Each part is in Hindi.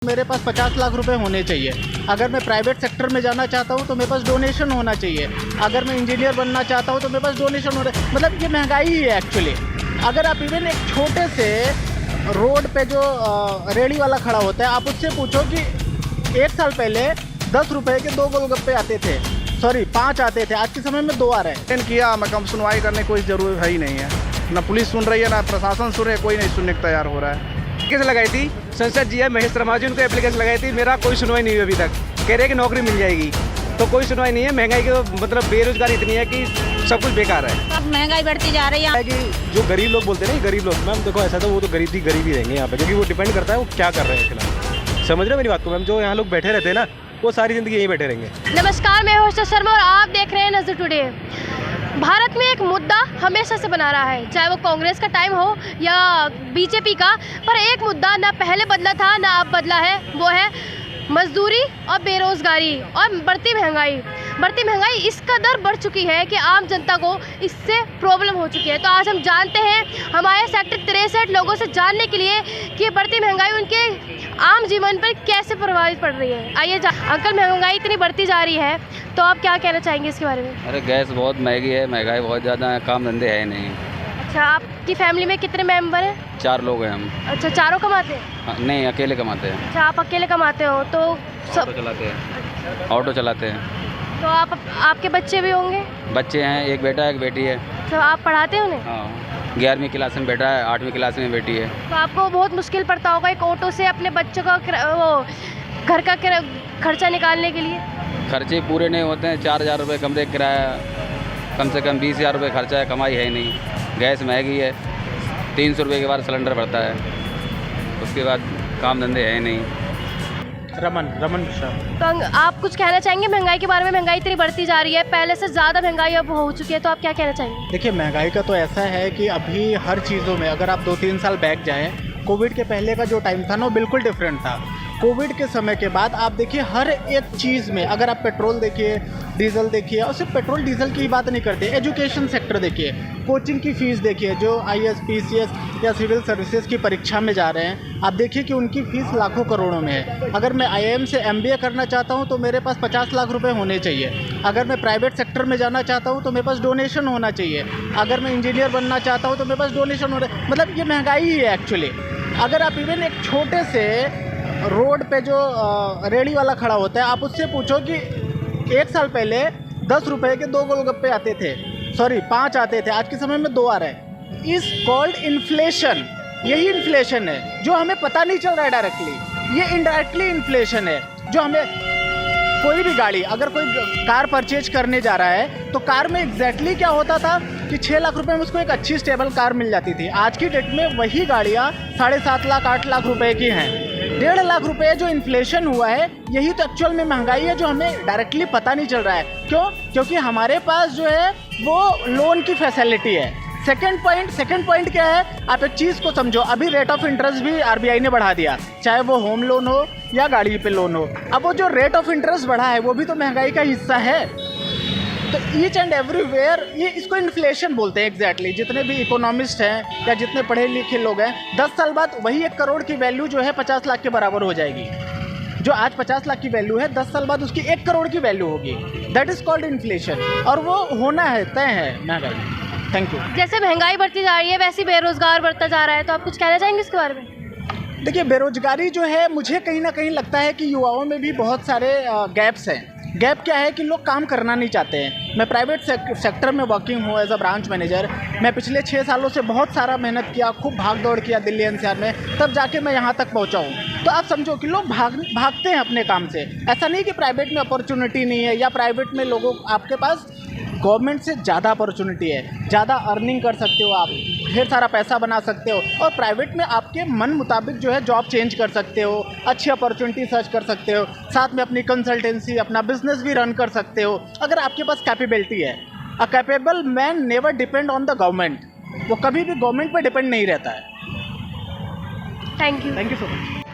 मेरे पास 50 लाख रुपए होने चाहिए। अगर मैं प्राइवेट सेक्टर में जाना चाहता हूँ तो मेरे पास डोनेशन होना चाहिए। अगर मैं इंजीनियर बनना चाहता हूँ तो मेरे पास डोनेशन होना, मतलब ये महंगाई ही है एक्चुअली। अगर आप इवन एक छोटे से रोड पे जो रेडी वाला खड़ा होता है, आप उससे पूछो कि 1 साल पहले 10 रुपए के 2 गोलगप्पे आते थे, सॉरी 5 आते थे, आज के समय में 2 आ रहे हैं। किया मकम सुनवाई करने कोई ज़रूरत है ही नहीं है, ना पुलिस सुन रही है ना प्रशासन सुन रही है, कोई नहीं सुनने को तैयार हो रहा है। एप्लीकेशन लगाई थी संसद जी है महेश शर्मा जी, उनको एप्लीकेशन लगाई थी, मेरा कोई सुनवाई नहीं हुई अभी तक। कह रहे हैं कि नौकरी मिल जाएगी, तो कोई सुनवाई नहीं है। महंगाई की मतलब बेरोजगारी इतनी है कि सब कुछ बेकार है। अब महंगाई बढ़ती जा रही है कि जो गरीब लोग बोलते हैं ना, गरीब लोग, मैम देखो ऐसा तो वो तो गरीब ही रहेंगे यहाँ पे, क्योंकि वो डिपेंड करता है वो क्या कर रहे हैं फिलहाल। समझ रहे हो मेरी बात को मैम? जो यहाँ लोग बैठे रहते हैं ना, वो सारी ज़िंदगी यहीं बैठे रहेंगे। नमस्कार, मैं हर्षा शर्मा और आप देख रहे हैं नजर टुडे। भारत में एक मुद्दा हमेशा से बना रहा है, चाहे वो कांग्रेस का टाइम हो या बीजेपी का, पर एक मुद्दा ना पहले बदला था ना अब बदला है, वो है मजदूरी और बेरोजगारी और बढ़ती महंगाई इस कदर बढ़ चुकी है कि आम जनता को इससे प्रॉब्लम हो चुकी है। तो आज हम जानते हैं हमारे सेक्टर 63 लोगों से जानने के लिए कि ये बढ़ती महंगाई उनके आम जीवन पर कैसे प्रभावित पड़ रही है। आइए अंकल, महंगाई इतनी बढ़ती जा रही है तो आप क्या कहना चाहेंगे इसके बारे में? अरे गैस बहुत महंगी है, महंगाई बहुत ज़्यादा है, काम धंधे है नहीं। अच्छा, आपकी फैमिली में कितने मेंबर हैं? 4 लोग हैं हम। अच्छा, चारों कमाते हैं? हाँ, नहीं अकेले कमाते हैं। अच्छा, आप अकेले कमाते हो तो ऑटो चलाते हैं। ऑटो चलाते हैं। तो आपके बच्चे भी होंगे? बच्चे हैं, एक बेटा एक बेटी है। तो आप पढ़ाते हो उन्हें? हाँ, 11वीं क्लास में बेटा है, 8वीं क्लास में बेटी है। तो आपको बहुत मुश्किल पड़ता होगा एक ऑटो से अपने बच्चों का वो घर का खर्चा निकालने के लिए? खर्चे पूरे नहीं होते हैं। 4,000 रुपये कमरे का किराया, कम से कम 20,000 रुपये खर्चा है, कमाई है नहीं। गैस महंगी है, 300 रुपये के बाद सिलेंडर भरता है, उसके बाद काम धंधे है नहीं। रमन शाह। तो आप कुछ कहना चाहेंगे महंगाई के बारे में? महंगाई इतनी बढ़ती जा रही है, पहले से ज़्यादा महंगाई अब हो चुकी है, तो आप क्या कहना चाहेंगे? देखिए, महंगाई का तो ऐसा है कि अभी हर चीज़ों में अगर आप 2-3 साल बैक जाएं, कोविड के पहले का जो टाइम था ना, वो बिल्कुल डिफरेंट था। कोविड के समय के बाद आप देखिए हर एक चीज़ में, अगर आप पेट्रोल देखिए, डीजल देखिए, और सिर्फ पेट्रोल डीजल की बात नहीं करते, एजुकेशन सेक्टर देखिए, कोचिंग की फ़ीस देखिए, जो IAS, PCS या सिविल सर्विसेज की परीक्षा में जा रहे हैं, आप देखिए कि उनकी फ़ीस लाखों करोड़ों में है। अगर मैं IIM से MBA करना चाहता हूं तो मेरे पास 50 लाख रुपए होने चाहिए। अगर मैं प्राइवेट सेक्टर में जाना चाहता हूं तो मेरे पास डोनेशन होना चाहिए। अगर मैं इंजीनियर बनना चाहता हूँ तो मेरे पास डोनेशन होना, मतलब ये महंगाई ही है एक्चुअली। अगर आप इवन एक छोटे से रोड पे जो रेडी वाला खड़ा होता है, आप उससे पूछो कि 1 साल पहले 10 रुपए के 2 गोलगप्पे आते थे, सॉरी 5 आते थे, आज के समय में 2 आ रहे हैं। Is called inflation. यही इन्फ्लेशन है जो हमें पता नहीं चल रहा है डायरेक्टली, ये इनडायरेक्टली इन्फ्लेशन है जो हमें। कोई भी गाड़ी, अगर कोई कार परचेज करने जा रहा है तो कार में एग्जैक्टली क्या होता था कि 6 लाख रुपए में उसको एक अच्छी स्टेबल कार मिल जाती थी। आज की डेट में वही गाड़ियाँ 7.5 लाख 8 लाख रुपए की हैं। 1.5 लाख रुपए जो इन्फ्लेशन हुआ है, यही तो एक्चुअल में महंगाई है जो हमें डायरेक्टली पता नहीं चल रहा है। क्यों? क्योंकि हमारे पास जो है वो लोन की फैसिलिटी है। सेकंड पॉइंट क्या है, आप एक चीज़ को समझो, अभी रेट ऑफ इंटरेस्ट भी RBI ने बढ़ा दिया, चाहे वो होम लोन हो या गाड़ी पे लोन हो। अब वो जो रेट ऑफ इंटरेस्ट बढ़ा है वो भी तो महंगाई का हिस्सा है। तो ईच एंड एवरीवेयर ये इसको इन्फ्लेशन बोलते हैं एग्जैक्टली। जितने भी इकोनॉमिस्ट हैं या जितने पढ़े लिखे लोग हैं, 10 साल बाद वही 1 करोड़ की वैल्यू जो है 50 लाख के बराबर हो जाएगी। जो आज 50 लाख की वैल्यू है, 10 साल बाद उसकी 1 करोड़ की वैल्यू होगी। दैट इज़ कॉल्ड इन्फ्लेशन, और वो होना है, तय है महंगाई। Thank you. जैसे महंगाई बढ़ती जा रही है वैसे बेरोजगार बढ़ता जा रहा है, तो आप कुछ कहना चाहेंगे इसके बारे में? देखिए, बेरोजगारी जो है, मुझे कहीं ना कहीं लगता है कि युवाओं में भी बहुत सारे गैप्स हैं। गैप क्या है कि लोग काम करना नहीं चाहते हैं। मैं प्राइवेट सेक्टर में वर्किंग हूँ एज अ ब्रांच मैनेजर। मैं पिछले 6 सालों से बहुत सारा मेहनत किया, खूब भाग दौड़ किया दिल्ली NCR में, तब जाके मैं यहाँ तक पहुँचा हूँ। तो आप समझो कि लोग भागते हैं अपने काम से। ऐसा नहीं कि प्राइवेट में अपॉर्चुनिटी नहीं है, या प्राइवेट में लोगों आपके पास गवर्नमेंट से ज़्यादा अपॉर्चुनिटी है, ज़्यादा अर्निंग कर सकते हो, आप ढेर सारा पैसा बना सकते हो, और प्राइवेट में आपके मन मुताबिक जो है जॉब चेंज कर सकते हो, अच्छी अपॉर्चुनिटी सर्च कर सकते हो, साथ में अपनी कंसल्टेंसी, अपना बिजनेस भी रन कर सकते हो अगर आपके पास कैपेबिलिटी है। अ capable man never depend on the government. वो कभी भी गवर्नमेंट पर डिपेंड नहीं रहता है। Thank you so much.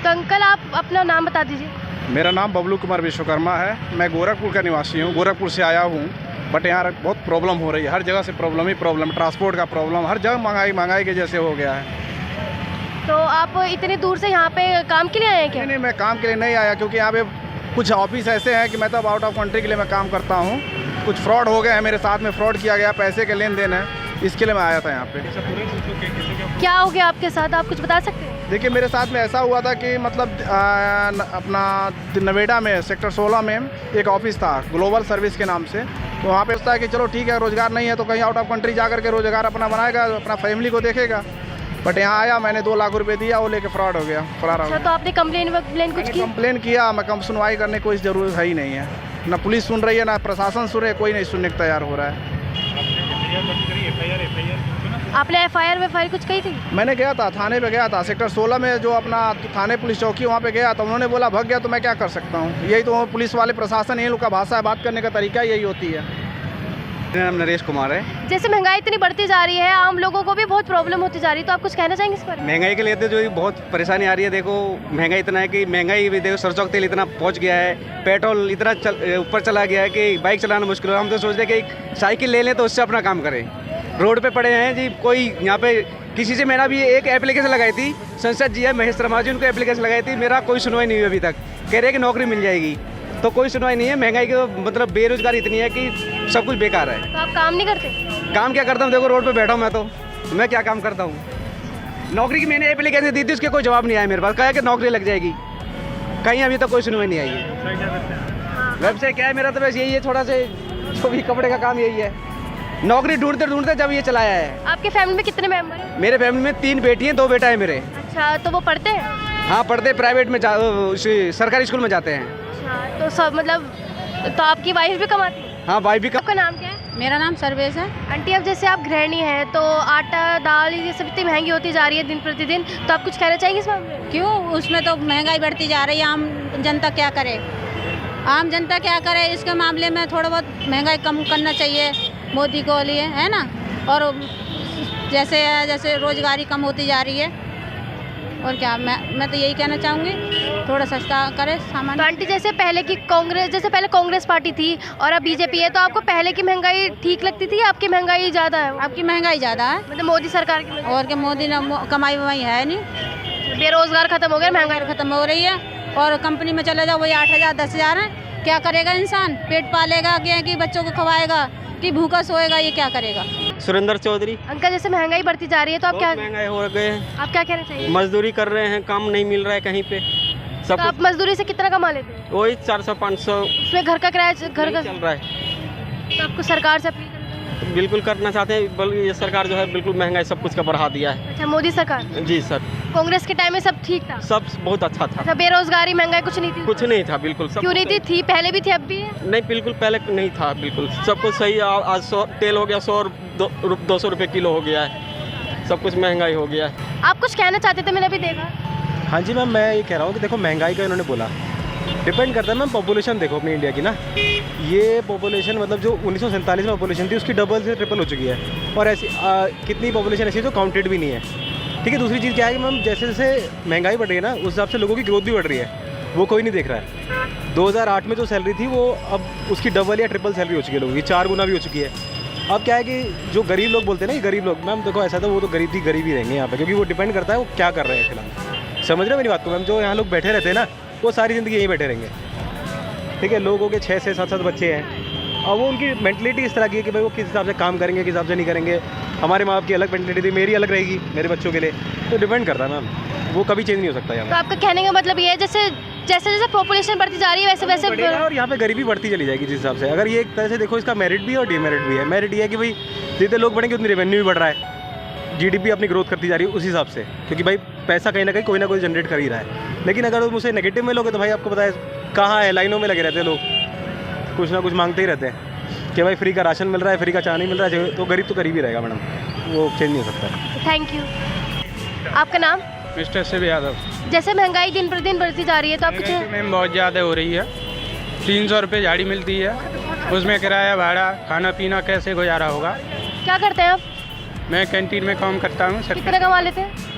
तो अंकल, आप अपना नाम बता दीजिए। मेरा नाम बबलू कुमार विश्वकर्मा है। मैं गोरखपुर का निवासी हूँ, गोरखपुर से आया हूँ। बट यहाँ बहुत प्रॉब्लम हो रही है, हर जगह से प्रॉब्लम ही प्रॉब्लम, ट्रांसपोर्ट का प्रॉब्लम, हर जगह महंगाई के जैसे हो गया है। तो आप इतनी दूर से यहाँ पे काम के लिए आए हैं क्या? नहीं, मैं काम के लिए नहीं आया, क्योंकि यहाँ पे कुछ ऑफिस ऐसे हैं कि मैं तब आउट ऑफ कंट्री के लिए मैं काम करता हूँ। कुछ फ्रॉड हो गया है मेरे साथ में, फ्रॉड किया गया, पैसे के लेन देन है, इसके लिए मैं आया था यहाँ पे। क्या हो गया आपके साथ, आप कुछ बता सकते हैं? देखिए, मेरे साथ में ऐसा हुआ था कि मतलब अपना नोएडा में सेक्टर 16 में एक ऑफिस था ग्लोबल सर्विस के नाम से। तो वहाँ पे सोचता है कि चलो ठीक है, रोज़गार नहीं है तो कहीं आउट ऑफ कंट्री जा करके रोज़गार अपना बनाएगा, अपना फैमिली को देखेगा। बट यहाँ आया, मैंने 2 लाख रुपए दिया, वो लेके फ्रॉड हो गया, फरार हो अच्छा, गया। तो आपने कंप्लेन कुछ की? कंप्लेन किया, मैं कम सुनवाई करने की कोई ज़रूरत है ही नहीं है। ना पुलिस सुन रही है, ना प्रशासन सुन रही है, कोई नहीं सुनने को तैयार हो रहा है। आपने एफआईआर कुछ कही थी? मैंने गया था, थाने पे गया था, सेक्टर 16 में जो अपना थाने पुलिस चौकी वहाँ पे गया था। उन्होंने बोला भग गया, तो मैं क्या कर सकता हूँ? यही तो पुलिस वाले प्रशासन, यही लोग का भाषा है, बात करने का तरीका यही होती है। मेरा नाम नरेश कुमार है। जैसे महंगाई इतनी बढ़ती जा रही है, आम लोगों को भी बहुत प्रॉब्लम होती जा रही है, तो आप कुछ कहना चाहेंगे इस पर? महंगाई के लिए तो जो बहुत परेशानी आ रही है, देखो महंगाई इतना है कि महंगाई भी देखो, सरसों का तेल इतना पहुंच गया है, पेट्रोल इतना ऊपर चला गया है कि बाइक चलाना मुश्किल है। हम तो सोच रहे हैं कि साइकिल ले लें तो उससे अपना काम करें। रोड पे पड़े हैं जी, कोई यहाँ पे किसी से मेरा भी एक एप्लीकेशन लगाई थी, संसद जी है महेश शर्मा जी, उनको एप्लीकेशन लगाई थी, मेरा कोई सुनवाई नहीं हुई अभी तक। कह रहे हैं कि नौकरी मिल जाएगी, तो कोई सुनवाई नहीं है। महंगाई की मतलब बेरोजगारी इतनी है कि सब कुछ बेकार है। तो आप काम नहीं करते? काम क्या करता हूँ, देखो रोड पे बैठा हूँ मैं क्या काम करता हूँ। नौकरी की मैंने एप्लीकेशन दी थी, उसके कोई जवाब नहीं आया मेरे पास। कहा कि नौकरी लग जाएगी, कहीं अभी तक कोई सुनवाई नहीं आई है। वेबसाइट क्या है मेरा, तो बस यही है, थोड़ा से जो भी कपड़े का काम यही है। नौकरी ढूंढते ढूंढते जब ये चलाया है। आपके फैमिली में कितने मेंबर हैं? मेरे फैमिली में 3 बेटी हैं, 2 बेटा है मेरे। अच्छा, तो वो पढ़ते हैं? हाँ, पढ़ते प्राइवेट में सरकारी स्कूल में जाते हैं। अच्छा, तो सब मतलब, तो आपकी वाइफ भी कमाती है? हाँ, भाई भी आपका नाम क्या है? मेरा नाम सर्वेश है। आंटी, अब जैसे आप गृहिणी हैं, तो आटा दाल ये सब इतनी महंगी होती जा रही है दिन प्रतिदिन, तो आप कुछ कहना चाहेंगे इस मामले में? क्यों, उसमें तो महंगाई बढ़ती जा रही है, आम जनता क्या करे? आम जनता क्या करे? इसके मामले में थोड़ा बहुत महंगाई कम करना चाहिए मोदी को लिए, है ना। और जैसे रोजगारी कम होती जा रही है, और क्या, मैं तो यही कहना चाहूँगी, थोड़ा सस्ता करे सामान। तो आंटी, जैसे पहले कांग्रेस पार्टी थी और अब बीजेपी है, तो आपको पहले की महंगाई ठीक लगती थी या आपकी महंगाई ज़्यादा है? आपकी महंगाई ज़्यादा है, मतलब मोदी सरकार की और क्या, मोदी ने कमाई वमाई है नहीं, बेरोजगार खत्म हो गया, महंगाई खत्म हो रही है। और कंपनी में चले जाओ, वही 8,000 10,000 है। क्या करेगा इंसान? पेट पालेगा क्या, कि बच्चों को खवाएगा, कि भूखा सोएगा? ये क्या करेगा? सुरेंद्र चौधरी। अंकल, जैसे महंगाई बढ़ती जा रही है, तो आप क्या महंगाई हो गए हैं, आप क्या कहना चाहिए? मजदूरी कर रहे हैं, काम नहीं मिल रहा है कहीं पे। सब तो आप मजदूरी से कितना कमा लेते हैं? वही 400-500 उसमें घर का किराया घर का चल रहा है। तो आपको सरकार से अपील करना है? बिल्कुल करना चाहते हैं, बल्कि ये सरकार जो है बिल्कुल महंगाई सब कुछ का बढ़ा दिया है। अच्छा, मोदी सरकार? जी सर, कांग्रेस के टाइम में सब ठीक था? सब बहुत अच्छा था, अच्छा, बेरोजगारी महंगाई कुछ नहीं थी? कुछ नहीं था बिल्कुल। सब क्यों नहीं थी? थी पहले भी थी, अब भी है? नहीं, बिल्कुल पहले नहीं था, बिल्कुल सब कुछ सही। आज 100 तेल हो गया, 100 और 200 रुपये किलो हो गया है, सब कुछ महंगाई हो गया है। आप कुछ कहना चाहते थे, मैंने अभी देखा। हाँ जी मैम, मैं ये कह रहा हूँ कि देखो महंगाई का इन्होंने बोला, डिपेंड करता है मैम पॉपुलेशन देखो अपनी इंडिया की ना। ये पॉपुलेशन मतलब जो 1947 में पॉपुलेशन थी उसकी डबल से ट्रिपल हो चुकी है, और ऐसी कितनी पॉपुलेशन ऐसी है जो काउंटेड भी नहीं है। ठीक है, दूसरी चीज़ क्या है कि मैम जैसे जैसे महंगाई बढ़ रही है ना, उस हिसाब से लोगों की ग्रोथ भी बढ़ रही है, वो कोई नहीं देख रहा है। 2008 में जो सैलरी थी वो अब उसकी डबल या ट्रिपल सैलरी हो चुकी है लोगों की, 4 गुना भी हो चुकी है। अब क्या है कि जो गरीब लोग बोलते हैं ना, गरीब लोग, मैम देखो ऐसा था, वो तो गरीब ही रहेंगे यहाँ पे, क्योंकि वो डिपेंड करता है वो क्या कर रहे हैं फिलहाल। समझ रहे हो मेरी बात को मैम? जो यहाँ लोग बैठे रहते हैं ना, वो सारी ज़िंदगी यहीं बैठे रहेंगे। ठीक है, लोगों के 6 से 7 बच्चे हैं, और वो उनकी मेंटलिटी इस तरह की है कि भाई वो किस हिसाब से काम करेंगे, किस हिसाब से नहीं करेंगे। हमारे माँ बाप की अलग मेंटलिटी थी, मेरी अलग रहेगी मेरे बच्चों के लिए, तो डिपेंड करता है मैम, वो कभी चेंज नहीं हो सकता यहाँ। तो आपका कहने का मतलब ये है, जैसे जैसे पॉपुलेशन बढ़ती जा रही है वैसे वैसे और यहाँ पे गरीबी बढ़ती चली जाएगी जिस हिसाब से। अगर ये एक तरह से देखो, इसका मेरिट भी है और डीमेरिट भी है। मेरिट ये है कि भाई जितने लोग बढ़ेंगे उतनी रेवेन्यू भी बढ़ रहा है, जीडीपी अपनी ग्रोथ करती जा रही है उस हिसाब से, क्योंकि भाई पैसा कहीं ना कोई जनरेट कर ही रहा है। लेकिन अगर तुम उसे नेगेटिव में लोगे तो भाई आपको पता है कहाँ है, लाइनों में लगे रहते हैं लोग, कुछ ना कुछ मांगते ही रहते हैं कि भाई फ्री का राशन मिल रहा है, फ्री का चाय नहीं मिल रहा है, तो गरीब ही रहेगा मैडम, वो चेंज नहीं हो सकता। Thank you. आपका नाम? मिस्टर शिव यादव। जैसे महंगाई दिन प्रतिदिन बढ़ती जा रही है, तो आप कुछ मैम बहुत ज़्यादा हो रही है। 300 रुपये झाड़ी मिलती है, उसमें किराया भाड़ा खाना पीना कैसे गुजारा होगा? क्या करते हैं आप? मैं कैंटीन में काम करता हूँ सर। कितने कमा लेते हैं?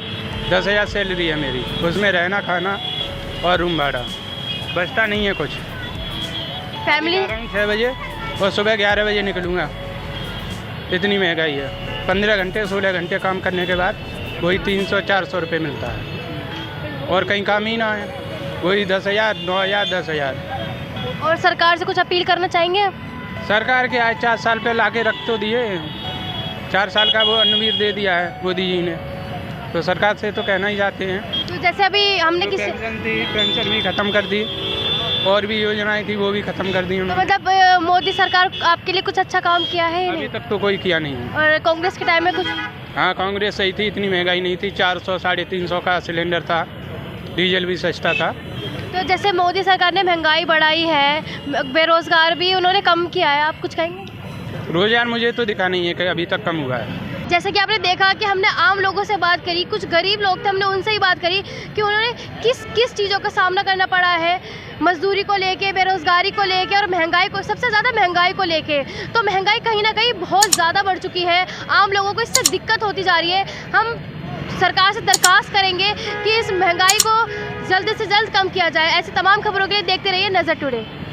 10,000 सैलरी है मेरी, उसमें रहना खाना और रूम भाड़ा, बचता नहीं है कुछ। फैमिली? 6 बजे और सुबह 11 बजे निकलूँगा, इतनी महंगाई है। 15 घंटे 16 घंटे काम करने के बाद वही 300-400 रुपये मिलता है और कहीं काम ही ना है, वही 10,000 9,000 10,000। और सरकार से कुछ अपील करना चाहेंगे? सरकार के आज 4 साल पहले आके रख तो दिए, 4 साल का वो अन्नवीर दे दिया है मोदी जी ने, तो सरकार से तो कहना ही चाहते हैं। तो जैसे अभी हमने किसी पेंशन थी, पेंशन भी ख़त्म कर दी और भी योजनाएं थी वो भी ख़त्म कर दी तो उन्होंने। मतलब मोदी सरकार आपके लिए कुछ अच्छा काम किया है? अभी तक तो कोई किया नहीं है। और कांग्रेस के टाइम में कुछ? हाँ, कांग्रेस सही थी, इतनी महंगाई नहीं थी, 400 350 का सिलेंडर था, डीजल भी सस्ता था। तो जैसे मोदी सरकार ने महंगाई बढ़ाई है, बेरोजगार भी उन्होंने कम किया है, आप कुछ कहेंगे? रोज़गार मुझे तो दिखा नहीं है कि अभी तक कम हुआ है। जैसे कि आपने देखा कि हमने आम लोगों से बात करी, कुछ गरीब लोग थे, हमने उनसे ही बात करी कि उन्होंने किस किस चीज़ों का सामना करना पड़ा है, मजदूरी को लेके, बेरोजगारी को लेके और महंगाई को, सबसे ज़्यादा महंगाई को लेके। तो महंगाई कहीं ना कहीं बहुत ज़्यादा बढ़ चुकी है, आम लोगों को इससे दिक्कत होती जा रही है। हम सरकार से दरख्वास्त करेंगे कि इस महंगाई को जल्द से जल्द कम किया जाए। ऐसी तमाम खबरों के लिए देखते रहिए नज़र टुडे।